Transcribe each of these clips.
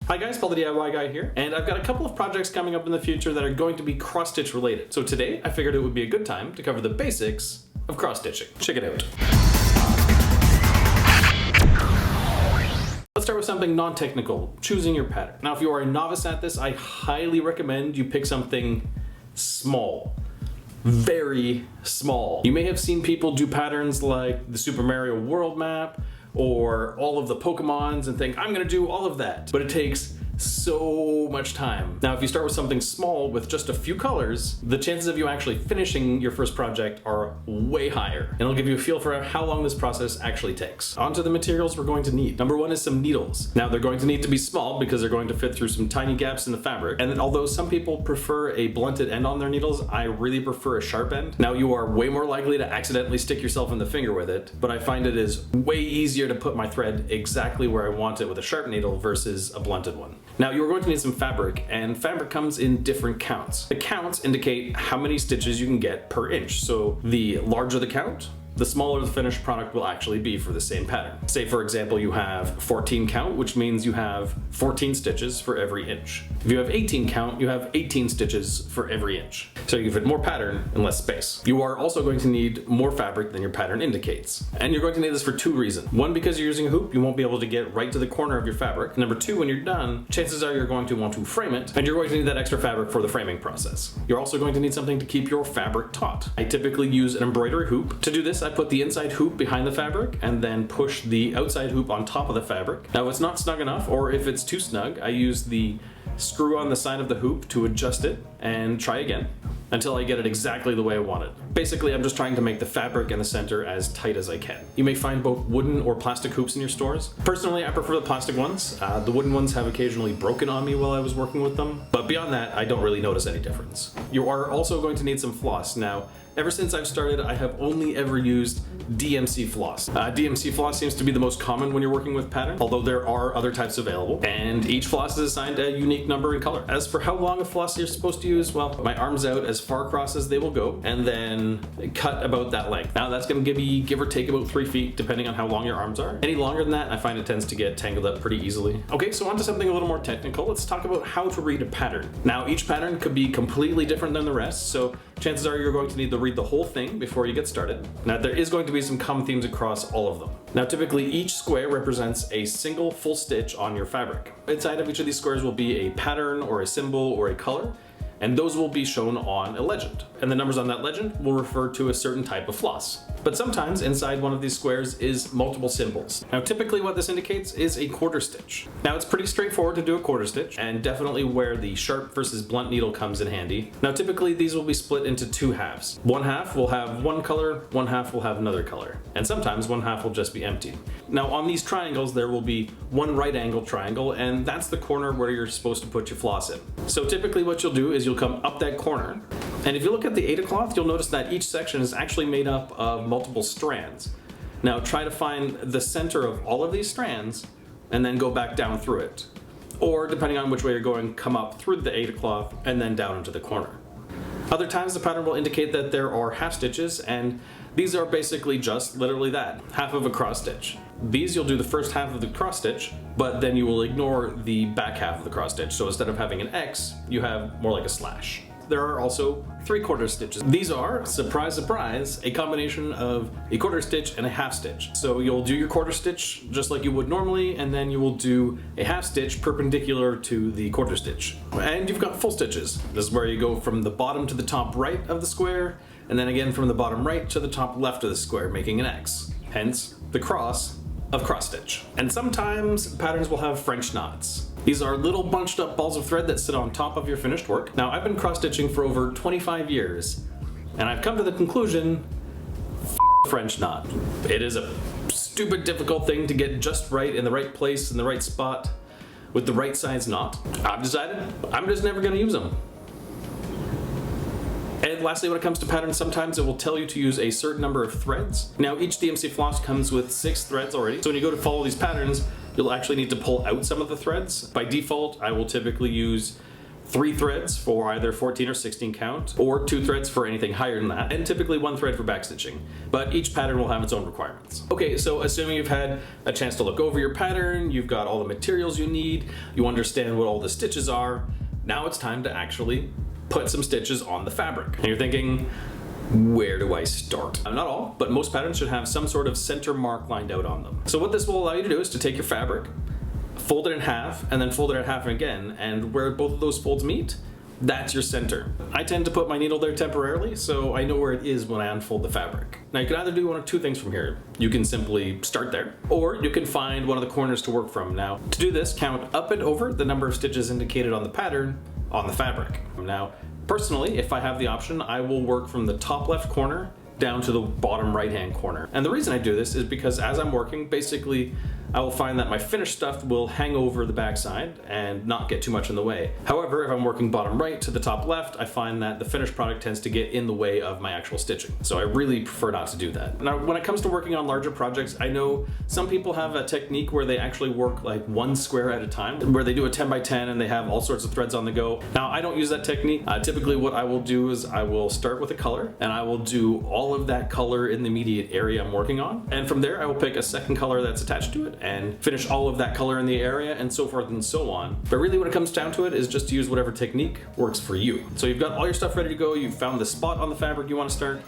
Hi guys, Paul the DIY guy here, and I've got a couple of projects coming up in the future that are going to be cross-stitch related. So today I figured it would be a good time to cover the basics of cross-stitching. Check it out. Let's start with something non-technical, choosing your pattern. Now if you are a novice at this, I highly recommend you pick something small. Very small. You may have seen people do patterns like the Super Mario World map or all of the Pokemons and think, I'm gonna do all of that. But it takes so much time. Now, if you start with something small with just a few colors, the chances of you actually finishing your first project are way higher. And it'll give you a feel for how long this process actually takes. Onto the materials we're going to need. Number one is some needles. Now, they're going to need to be small because they're going to fit through some tiny gaps in the fabric. And although some people prefer a blunted end on their needles, I really prefer a sharp end. Now, you are way more likely to accidentally stick yourself in the finger with it, but I find it is way easier to put my thread exactly where I want it with a sharp needle versus a blunted one. Now you're going to need some fabric, and fabric comes in different counts. The counts indicate how many stitches you can get per inch. So the larger the count, the smaller the finished product will actually be for the same pattern. Say for example you have 14 count, which means you have 14 stitches for every inch. If you have 18 count, you have 18 stitches for every inch. So you fit more pattern in less space. You are also going to need more fabric than your pattern indicates. And you're going to need this for two reasons. One, because you're using a hoop, you won't be able to get right to the corner of your fabric. Number two, when you're done, chances are you're going to want to frame it, and you're going to need that extra fabric for the framing process. You're also going to need something to keep your fabric taut. I typically use an embroidery hoop. To do this, I put the inside hoop behind the fabric and then push the outside hoop on top of the fabric. Now if it's not snug enough, or if it's too snug, I use the screw on the side of the hoop to adjust it and try again until I get it exactly the way I want it. Basically, I'm just trying to make the fabric in the center as tight as I can. You may find both wooden or plastic hoops in your stores. Personally, I prefer the plastic ones. The wooden ones have occasionally broken on me while I was working with them, but beyond that, I don't really notice any difference. You are also going to need some floss. Now, ever since I've started, I have only ever used DMC floss. DMC floss seems to be the most common when you're working with pattern, although there are other types available, and each floss is assigned a unique number and color. As for how long a floss you're supposed to use, well, my arm's out as far across as they will go, and then cut about that length. Now that's gonna give or take about 3 feet, depending on how long your arms are. Any longer than that, I find it tends to get tangled up pretty easily. Okay, so on to something a little more technical. Let's talk about how to read a pattern. Now, each pattern could be completely different than the rest, so chances are you're going to need to read the whole thing before you get started. Now, there is going to be some common themes across all of them. Now, typically each square represents a single full stitch on your fabric. Inside of each of these squares will be a pattern or a symbol or a color, and those will be shown on a legend. And the numbers on that legend will refer to a certain type of floss. But sometimes inside one of these squares is multiple symbols. Now typically what this indicates is a quarter stitch. Now it's pretty straightforward to do a quarter stitch, and definitely where the sharp versus blunt needle comes in handy. Now typically these will be split into two halves. One half will have one color, one half will have another color. And sometimes one half will just be empty. Now on these triangles there will be one right angle triangle, and that's the corner where you're supposed to put your floss in. So typically what you'll do is you'll come up that corner, and if you look at the Aida cloth, you'll notice that each section is actually made up of multiple strands. Now try to find the center of all of these strands and then go back down through it. Or depending on which way you're going, come up through the Aida cloth and then down into the corner. Other times the pattern will indicate that there are half stitches, and these are basically just literally that, half of a cross stitch. These you'll do the first half of the cross stitch, but then you will ignore the back half of the cross stitch. So instead of having an X, you have more like a slash. There are also 3/4 stitches. These are, surprise, surprise, a combination of a quarter stitch and a half stitch. So you'll do your quarter stitch just like you would normally, and then you will do a half stitch perpendicular to the quarter stitch. And you've got full stitches. This is where you go from the bottom to the top right of the square, and then again from the bottom right to the top left of the square, making an X. Hence, the cross of cross stitch. And sometimes patterns will have French knots. These are little bunched up balls of thread that sit on top of your finished work. Now, I've been cross stitching for over 25 years, and I've come to the conclusion, French knot. It is a stupid difficult thing to get just right in the right place in the right spot with the right size knot. I've decided I'm just never gonna use them. And lastly, when it comes to patterns, sometimes it will tell you to use a certain number of threads. Now, each DMC floss comes with 6 threads already, so when you go to follow these patterns, you'll actually need to pull out some of the threads. By default, I will typically use 3 threads for either 14 or 16 count, or 2 threads for anything higher than that, and typically 1 thread for backstitching. But each pattern will have its own requirements. Okay, so assuming you've had a chance to look over your pattern, you've got all the materials you need, you understand what all the stitches are, now it's time to actually put some stitches on the fabric. And you're thinking, where do I start? Not all, but most patterns should have some sort of center mark lined out on them. So what this will allow you to do is to take your fabric, fold it in half, and then fold it in half again, and where both of those folds meet, that's your center. I tend to put my needle there temporarily, so I know where it is when I unfold the fabric. Now you can either do one of 2 things from here. You can simply start there, or you can find one of the corners to work from. Now, to do this, count up and over the number of stitches indicated on the pattern on the fabric. Now, personally, if I have the option, I will work from the top left corner down to the bottom right hand corner. And the reason I do this is because as I'm working, basically I will find that my finished stuff will hang over the backside and not get too much in the way. However, if I'm working bottom right to the top left, I find that the finished product tends to get in the way of my actual stitching. So I really prefer not to do that. Now, when it comes to working on larger projects, I know some people have a technique where they actually work like 1 square at a time, where they do a 10 by 10 and they have all sorts of threads on the go. Now, I don't use that technique. Typically what I will do is I will start with a color and I will do all of that color in the immediate area I'm working on. And from there, I will pick a second color that's attached to it and finish all of that color in the area, and so forth and so on. But really when it comes down to it is just to use whatever technique works for you. So you've got all your stuff ready to go, you've found the spot on the fabric you want to start.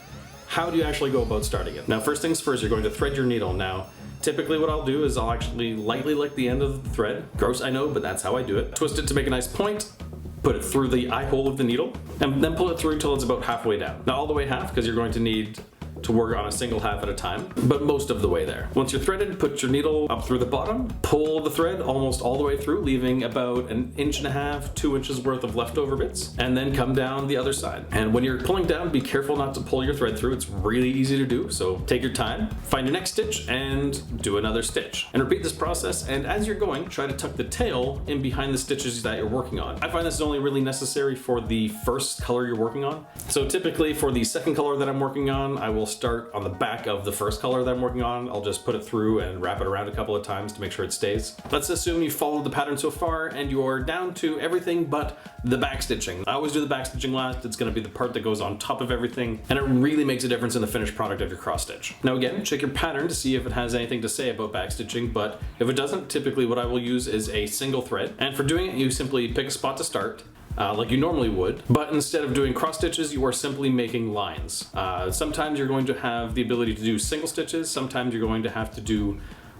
How do you actually go about starting it? Now, first things first, you're going to thread your needle. Now, typically what I'll do is I'll actually lightly lick the end of the thread. Gross, I know, but that's how I do it. Twist it to make a nice point, put it through the eye hole of the needle, and then pull it through until it's about halfway down. Not all the way half, because you're going to need to work on a single half at a time, but most of the way there. Once you're threaded, put your needle up through the bottom, pull the thread almost all the way through, leaving about 1.5 inches, 2 inches worth of leftover bits, and then come down the other side. And when you're pulling down, be careful not to pull your thread through. It's really easy to do, so take your time, find your next stitch, and do another stitch. And repeat this process, and as you're going, try to tuck the tail in behind the stitches that you're working on. I find this is only really necessary for the first color you're working on. So typically for the second color that I'm working on, I will start on the back of the first color that I'm working on. I'll just put it through and wrap it around a couple of times to make sure it stays. Let's assume you followed the pattern so far and you're down to everything but the back stitching. I always do the back stitching last. It's going to be the part that goes on top of everything, and it really makes a difference in the finished product of your cross stitch. Now again, check your pattern to see if it has anything to say about back stitching, but if it doesn't, typically what I will use is a single thread. And for doing it, you simply pick a spot to start, like you normally would, but instead of doing cross stitches, you are simply making lines. Sometimes you're going to have the ability to do single stitches, sometimes you're going to have to do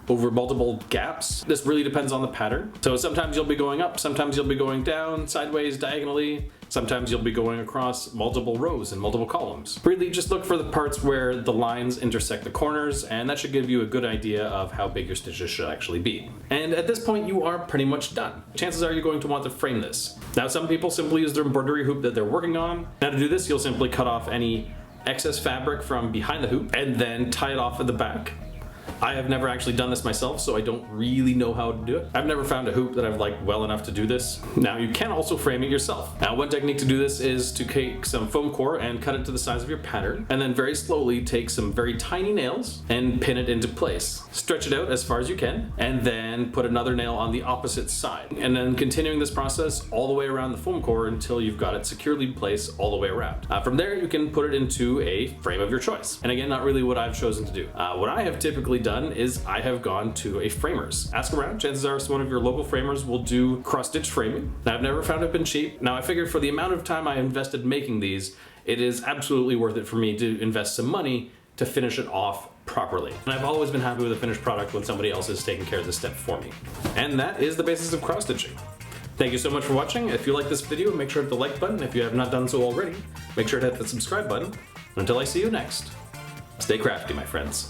over multiple gaps. This really depends on the pattern. So sometimes you'll be going up, sometimes you'll be going down, sideways, diagonally, sometimes you'll be going across multiple rows and multiple columns. Really just look for the parts where the lines intersect the corners, and that should give you a good idea of how big your stitches should actually be. And at this point, you are pretty much done. Chances are you're going to want to frame this. Now, some people simply use their embroidery hoop that they're working on. Now to do this, you'll simply cut off any excess fabric from behind the hoop and then tie it off at the back. I have never actually done this myself, so I don't really know how to do it. I've never found a hoop that I've liked well enough to do this. Now you can also frame it yourself. Now one technique to do this is to take some foam core and cut it to the size of your pattern, and then very slowly take some very tiny nails and pin it into place. Stretch it out as far as you can, and then put another nail on the opposite side. And then continuing this process all the way around the foam core until you've got it securely in place all the way around. From there, you can put it into a frame of your choice. And again, not really what I've chosen to do. What I have typically done is I have gone to a framer's. Ask around, chances are one of your local framers will do cross-stitch framing. Now, I've never found it been cheap. Now I figured for the amount of time I invested making these, it is absolutely worth it for me to invest some money to finish it off properly. And I've always been happy with a finished product when somebody else is taking care of this step for me. And that is the basis of cross-stitching. Thank you so much for watching. If you like this video, make sure to hit the like button. If you have not done so already, make sure to hit the subscribe button. Until I see you next, stay crafty, my friends.